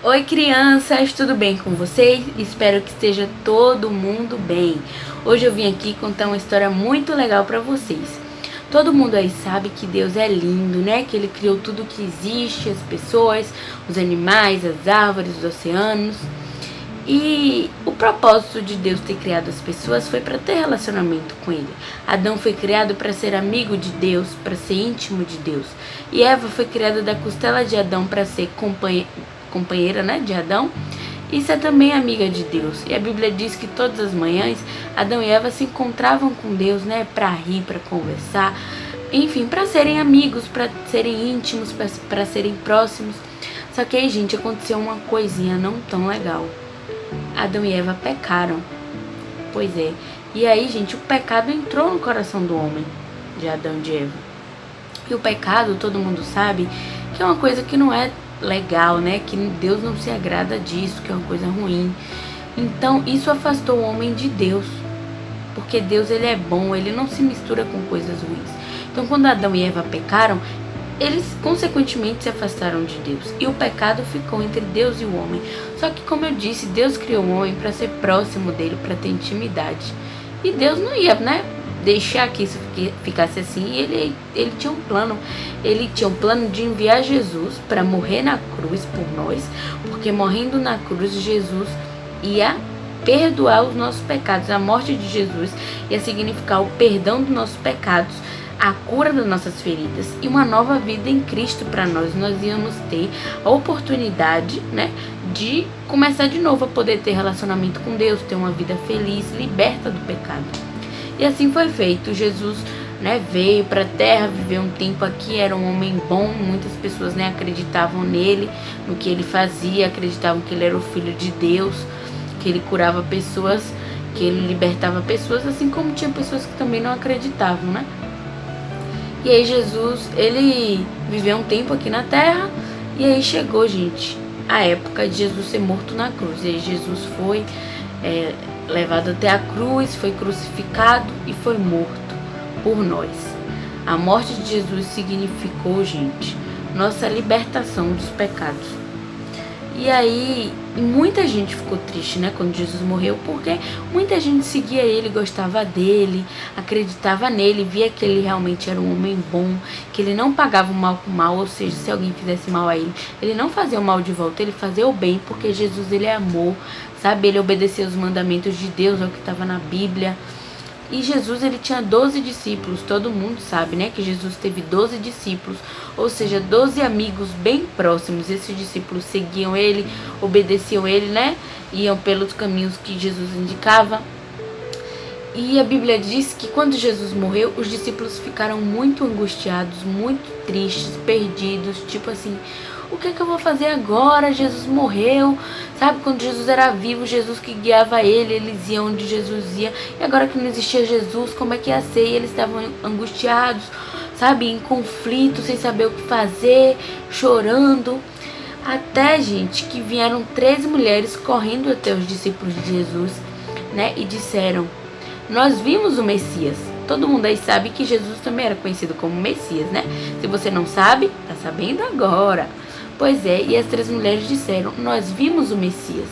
Oi crianças, tudo bem com vocês? Espero que esteja todo mundo bem. Hoje eu vim aqui contar uma história muito legal para vocês. Todo mundo aí sabe que Deus é lindo, né? Que Ele criou tudo que existe, as pessoas, os animais, as árvores, os oceanos. E o propósito de Deus ter criado as pessoas foi para ter relacionamento com Ele. Adão foi criado para ser amigo de Deus, para ser íntimo de Deus. E Eva foi criada da costela de Adão para ser companheira, né, de Adão. E ser também amiga de Deus. E a Bíblia diz que todas as manhãs Adão e Eva se encontravam com Deus, né, para rir, para conversar, enfim, para serem amigos, para serem íntimos, para serem próximos. Só que aí, gente, aconteceu uma coisinha não tão legal. Adão e Eva pecaram. Pois é. E aí, gente, o pecado entrou no coração do homem, de Adão e de Eva. E o pecado, todo mundo sabe, que é uma coisa que não é legal, né? Que Deus não se agrada disso, que é uma coisa ruim. Então, isso afastou o homem de Deus. Porque Deus, ele é bom, ele não se mistura com coisas ruins. Então, quando Adão e Eva pecaram, eles consequentemente se afastaram de Deus. E o pecado ficou entre Deus e o homem. Só que, como eu disse, Deus criou o homem para ser próximo dele, para ter intimidade. E Deus não ia, né, deixar que isso ficasse assim. E ele tinha um plano. Ele tinha um plano de enviar Jesus para morrer na cruz por nós. Porque morrendo na cruz, Jesus ia perdoar os nossos pecados. A morte de Jesus ia significar o perdão dos nossos pecados, a cura das nossas feridas e uma nova vida em Cristo para nós. Nós íamos ter a oportunidade, né, de começar de novo a poder ter relacionamento com Deus, ter uma vida feliz, liberta do pecado. E assim foi feito. Jesus, né, veio para a terra, viveu um tempo aqui, era um homem bom. Muitas pessoas, né, acreditavam nele, no que ele fazia, acreditavam que ele era o Filho de Deus, que ele curava pessoas, que ele libertava pessoas, assim como tinha pessoas que também não acreditavam, né? E aí Jesus, ele viveu um tempo aqui na terra, e aí chegou, gente, a época de Jesus ser morto na cruz. E aí Jesus foi levado até a cruz, foi crucificado e foi morto por nós. A morte de Jesus significou, gente, nossa libertação dos pecados. E aí, muita gente ficou triste, né, quando Jesus morreu, porque muita gente seguia ele, gostava dele, acreditava nele, via que ele realmente era um homem bom, que ele não pagava o mal com o mal, ou seja, se alguém fizesse mal a ele, ele não fazia o mal de volta, ele fazia o bem, porque Jesus, ele é amor, sabe, ele obedecia os mandamentos de Deus, ao que estava na Bíblia. E Jesus, ele tinha 12 discípulos, todo mundo sabe, né, que Jesus teve 12 discípulos, ou seja, 12 amigos bem próximos. Esses discípulos seguiam ele, obedeciam ele, né, iam pelos caminhos que Jesus indicava. E a Bíblia diz que quando Jesus morreu, os discípulos ficaram muito angustiados, muito tristes, perdidos, tipo assim, o que é que eu vou fazer agora? Jesus morreu, sabe? Quando Jesus era vivo, Jesus que guiava ele, eles iam onde Jesus ia. E agora que não existia Jesus, como é que ia ser? E eles estavam angustiados, sabe? Em conflito, sem saber o que fazer, chorando. Até, gente, que vieram 13 mulheres correndo até os discípulos de Jesus, né? E disseram, nós vimos o Messias. Todo mundo aí sabe que Jesus também era conhecido como Messias, né? Se você não sabe, tá sabendo agora. Pois é, e as 3 mulheres disseram, nós vimos o Messias.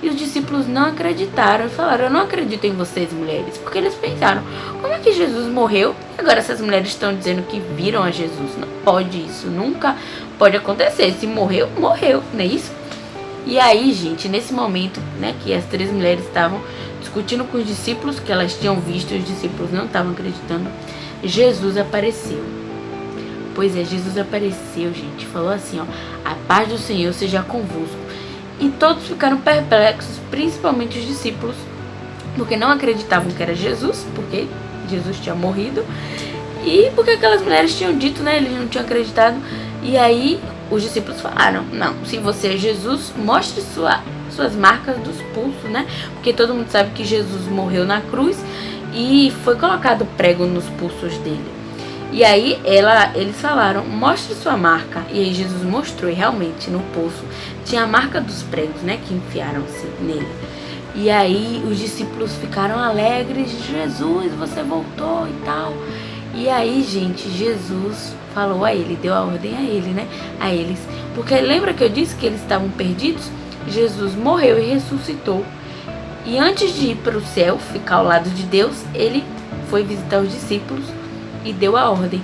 E os discípulos não acreditaram e falaram, eu não acredito em vocês, mulheres. Porque eles pensaram, como é que Jesus morreu? E agora essas mulheres estão dizendo que viram a Jesus. Não pode isso, nunca pode acontecer. Se morreu, morreu, não é isso? E aí, gente, nesse momento, né, que as 3 mulheres estavam discutindo com os discípulos, que elas tinham visto e os discípulos não estavam acreditando, Jesus apareceu. Pois é, Jesus apareceu, gente, falou assim, ó, a paz do Senhor seja convosco. E todos ficaram perplexos, principalmente os discípulos, porque não acreditavam que era Jesus, porque Jesus tinha morrido, e porque aquelas mulheres tinham dito, né, eles não tinham acreditado. E aí os discípulos falaram, não, se você é Jesus, mostre suas marcas dos pulsos, né, porque todo mundo sabe que Jesus morreu na cruz e foi colocado prego nos pulsos dele. E aí eles falaram, mostre sua marca. E aí Jesus mostrou, e realmente no pulso tinha a marca dos pregos, né, que enfiaram-se nele. E aí os discípulos ficaram alegres, Jesus, você voltou e tal. E aí, gente, Jesus falou a ele, deu a ordem a ele, né? A eles. Porque lembra que eu disse que eles estavam perdidos? Jesus morreu e ressuscitou. E antes de ir para o céu, ficar ao lado de Deus, ele foi visitar os discípulos e deu a ordem: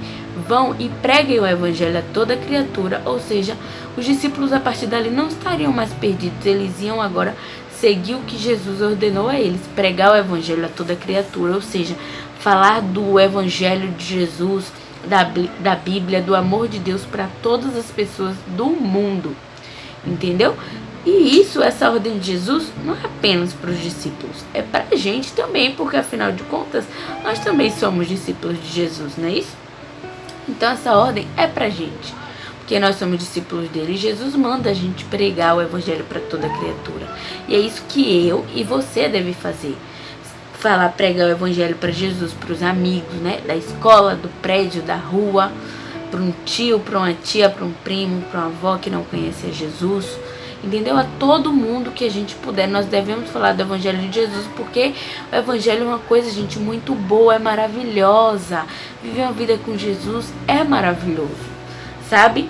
vão e preguem o evangelho a toda criatura. Ou seja, os discípulos a partir dali não estariam mais perdidos, eles iam agora seguir o que Jesus ordenou a eles, pregar o evangelho a toda criatura, ou seja, falar do evangelho de Jesus, da Bíblia, do amor de Deus para todas as pessoas do mundo, entendeu? E isso, essa ordem de Jesus, não é apenas para os discípulos, é para a gente também, porque afinal de contas, nós também somos discípulos de Jesus, não é isso? Então essa ordem é pra gente, porque nós somos discípulos dele e Jesus manda a gente pregar o evangelho para toda criatura. E é isso que eu e você deve fazer. Falar, pregar o evangelho para Jesus, para os amigos, né, da escola, do prédio, da rua, para um tio, para uma tia, para um primo, para uma avó que não conhece a Jesus. Entendeu? A todo mundo que a gente puder, nós devemos falar do evangelho de Jesus, porque o evangelho é uma coisa, gente, muito boa, é maravilhosa. Viver uma vida com Jesus é maravilhoso, sabe?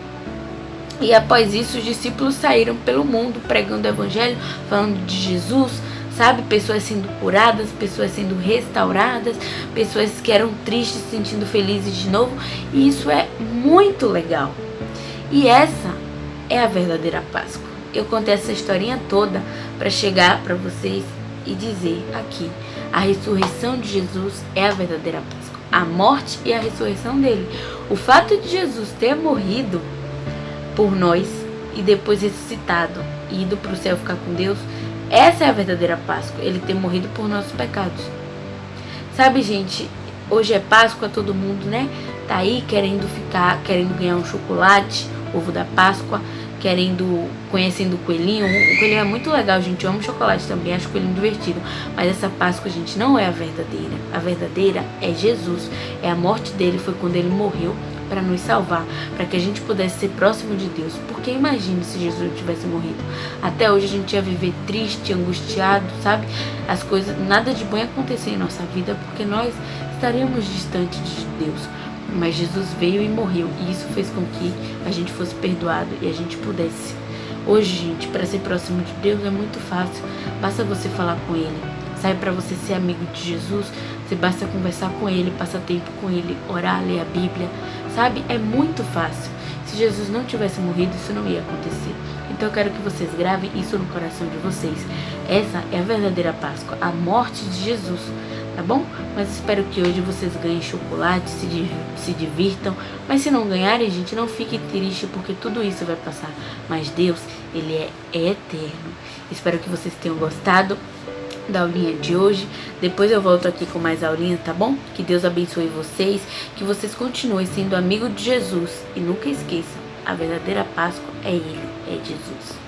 E após isso, os discípulos saíram pelo mundo pregando o evangelho, falando de Jesus, sabe? Pessoas sendo curadas, pessoas sendo restauradas, pessoas que eram tristes se sentindo felizes de novo. E isso é muito legal. E essa é a verdadeira Páscoa. Eu contei essa historinha toda para chegar para vocês e dizer aqui: a ressurreição de Jesus é a verdadeira Páscoa. A morte e a ressurreição dele. O fato de Jesus ter morrido por nós e depois ressuscitado e ido para o céu ficar com Deus, essa é a verdadeira Páscoa. Ele ter morrido por nossos pecados. Sabe, gente, hoje é Páscoa, todo mundo, né, tá aí querendo ganhar um chocolate, ovo da Páscoa, conhecendo o coelhinho. O coelhinho é muito legal, gente. Eu amo chocolate também, acho o coelhinho divertido. Mas essa Páscoa, gente, não é a verdadeira. A verdadeira é Jesus. É a morte dele, foi quando ele morreu para nos salvar, para que a gente pudesse ser próximo de Deus. Porque imagine se Jesus não tivesse morrido. Até hoje a gente ia viver triste, angustiado, sabe? As coisas, nada de bom ia acontecer em nossa vida, porque nós estaríamos distantes de Deus. Mas Jesus veio e morreu, e isso fez com que a gente fosse perdoado e a gente pudesse. Hoje, gente, para ser próximo de Deus é muito fácil. Basta você falar com Ele. Sabe, para você ser amigo de Jesus, você basta conversar com Ele, passar tempo com Ele, orar, ler a Bíblia. Sabe, é muito fácil. Se Jesus não tivesse morrido, isso não ia acontecer. Então eu quero que vocês gravem isso no coração de vocês. Essa é a verdadeira Páscoa, a morte de Jesus. Tá bom? Mas espero que hoje vocês ganhem chocolate, se divirtam. Mas se não ganharem, gente, não fique triste, porque tudo isso vai passar. Mas Deus, Ele é eterno. Espero que vocês tenham gostado da aulinha de hoje. Depois eu volto aqui com mais aulinhas, tá bom? Que Deus abençoe vocês, que vocês continuem sendo amigo de Jesus. E nunca esqueçam, a verdadeira Páscoa é Ele, é Jesus.